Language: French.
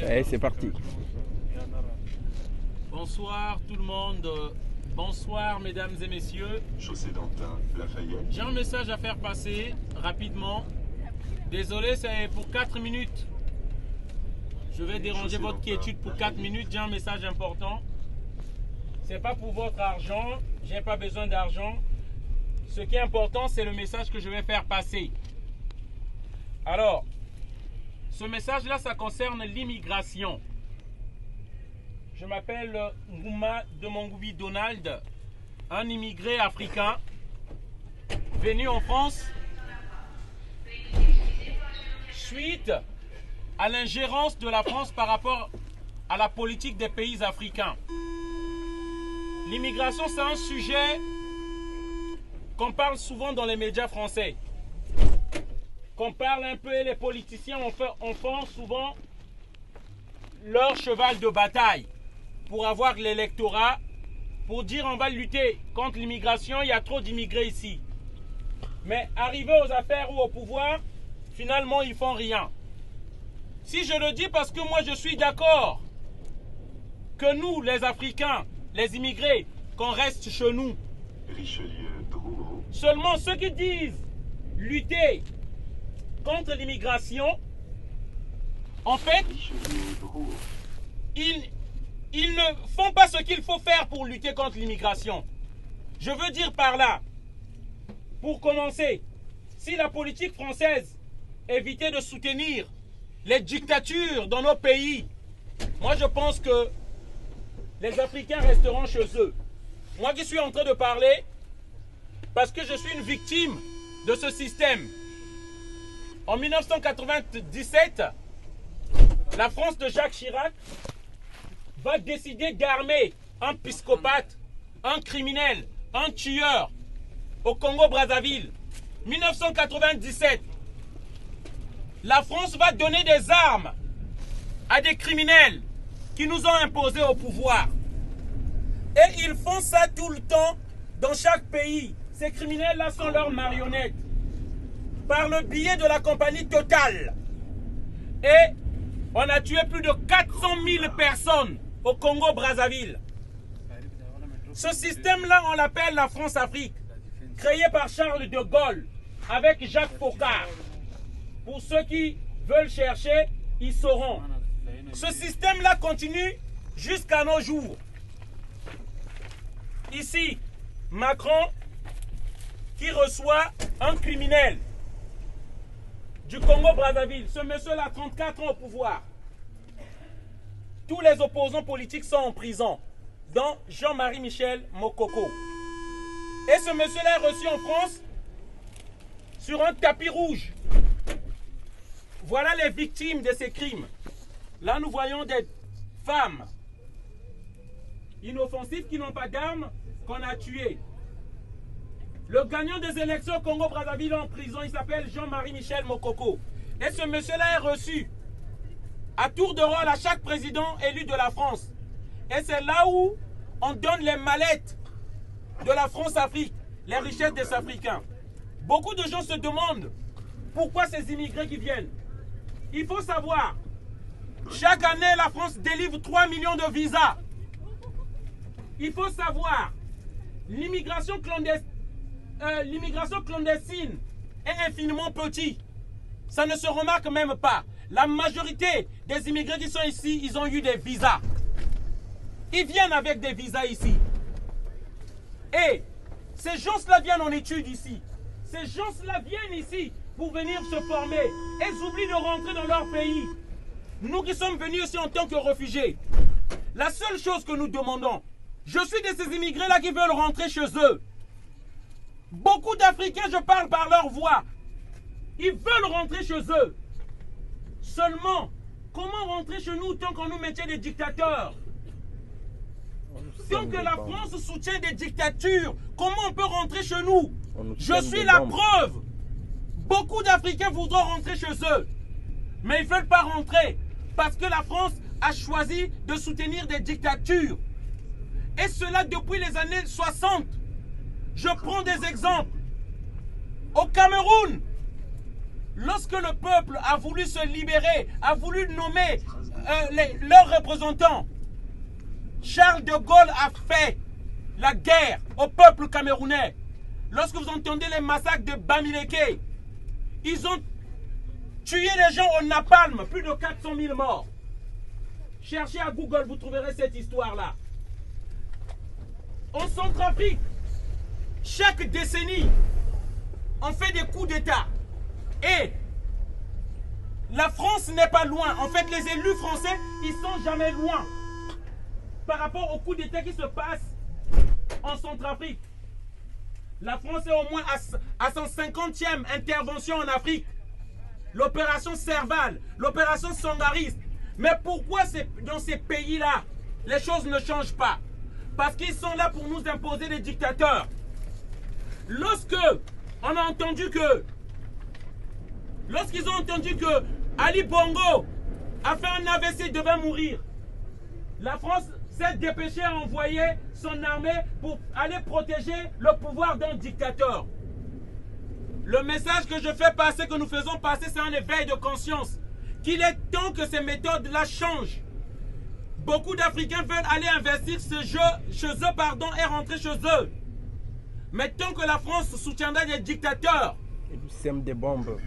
Allez, c'est parti. Bonsoir tout le monde. Bonsoir mesdames et messieurs. Chaussée d'Antin, Lafayette. J'ai un message à faire passer rapidement. Désolé, c'est pour 4 minutes. Je vais déranger votre quiétude pour 4 minutes. J'ai un message important. C'est pas pour votre argent. J'ai pas besoin d'argent. Ce qui est important, c'est le message que je vais faire passer. Alors, ce message-là, ça concerne l'immigration. Je m'appelle Ngouma Demongoubi Donald, un immigré africain venu en France suite à l'ingérence de la France par rapport à la politique des pays africains. L'immigration, c'est un sujet qu'on parle souvent dans les médias français. Qu'on parle un peu et les politiciens en font souvent leur cheval de bataille pour avoir l'électorat, pour dire on va lutter contre l'immigration, il y a trop d'immigrés ici. Mais arrivés aux affaires ou au pouvoir, finalement ils font rien. Si je le dis parce que moi je suis d'accord que nous les Africains, les immigrés, qu'on reste chez nous. Richelieu, Drouot. Seulement ceux qui disent lutter contre l'immigration, en fait, ils ne font pas ce qu'il faut faire pour lutter contre l'immigration. Je veux dire par là, pour commencer, si la politique française évitait de soutenir les dictatures dans nos pays, moi je pense que les Africains resteront chez eux. Moi qui suis en train de parler, parce que je suis une victime de ce système. En 1997, la France de Jacques Chirac va décider d'armer un psychopathe, un criminel, un tueur au Congo-Brazzaville. 1997, la France va donner des armes à des criminels qui nous ont imposé au pouvoir. Et ils font ça tout le temps dans chaque pays. Ces criminels-là sont leurs marionnettes. Par le biais de la compagnie Total. Et on a tué plus de 400 000 personnes au Congo-Brazzaville. Ce système-là, on l'appelle la France-Afrique, créé par Charles de Gaulle avec Jacques Foccart. Pour ceux qui veulent chercher, ils sauront. Ce système-là continue jusqu'à nos jours. Ici, Macron qui reçoit un criminel du Congo-Brazzaville. Ce monsieur-là a 34 ans au pouvoir. Tous les opposants politiques sont en prison, dont Jean-Marie Michel Mokoko. Et ce monsieur-là est reçu en France sur un tapis rouge. Voilà les victimes de ces crimes. Là, nous voyons des femmes inoffensives qui n'ont pas d'armes qu'on a tuées. Le gagnant des élections au Congo-Brazzaville en prison, il s'appelle Jean-Marie Michel Mokoko. Et ce monsieur-là est reçu à tour de rôle à chaque président élu de la France. Et c'est là où on donne les mallettes de la France-Afrique, les richesses des Africains. Beaucoup de gens se demandent pourquoi ces immigrés qui viennent. Il faut savoir, chaque année la France délivre 3 millions de visas. Il faut savoir, l'immigration clandestine est infiniment petite. Ça ne se remarque même pas. La majorité des immigrés qui sont ici, ils ont eu des visas. Ils viennent avec des visas ici. Et ces gens-là viennent en études ici. Ces gens-là viennent ici pour venir se former. Et ils oublient de rentrer dans leur pays. Nous qui sommes venus ici en tant que réfugiés, la seule chose que nous demandons, je suis de ces immigrés-là qui veulent rentrer chez eux. Beaucoup d'Africains, je parle par leur voix, ils veulent rentrer chez eux. Seulement, comment rentrer chez nous tant qu'on nous maintient des dictateurs? Tant que la France soutient des dictatures, comment on peut rentrer chez nous? Je suis la preuve. Beaucoup d'Africains voudront rentrer chez eux, mais ils ne veulent pas rentrer parce que la France a choisi de soutenir des dictatures. Et cela depuis les années 60. Je prends des exemples. Au Cameroun, lorsque le peuple a voulu se libérer, a voulu nommer leurs représentants. Charles de Gaulle a fait la guerre au peuple camerounais. Lorsque vous entendez les massacres de Bamileke, ils ont tué les gens au napalm, plus de 400 000 morts. Cherchez à Google, vous trouverez cette histoire-là. En Centrafrique, chaque décennie, on fait des coups d'État. Et la France n'est pas loin. En fait, les élus français, ils sont jamais loin par rapport aux coups d'État qui se passent en Centrafrique. La France est au moins à son 50e intervention en Afrique. L'opération Serval, l'opération Sangariste. Mais pourquoi dans ces pays-là, les choses ne changent pas? Parce qu'ils sont là pour nous imposer des dictateurs. Lorsque on a entendu que, lorsqu'ils ont entendu que Ali Bongo a fait un AVC, devait mourir, la France s'est dépêchée à envoyer son armée pour aller protéger le pouvoir d'un dictateur. Le message que je fais passer, que nous faisons passer, c'est un éveil de conscience. Qu'il est temps que ces méthodes-là changent. Beaucoup d'Africains veulent aller investir chez eux et rentrer chez eux. Mais tant que la France soutiendra des dictateurs, ils sèment des bombes.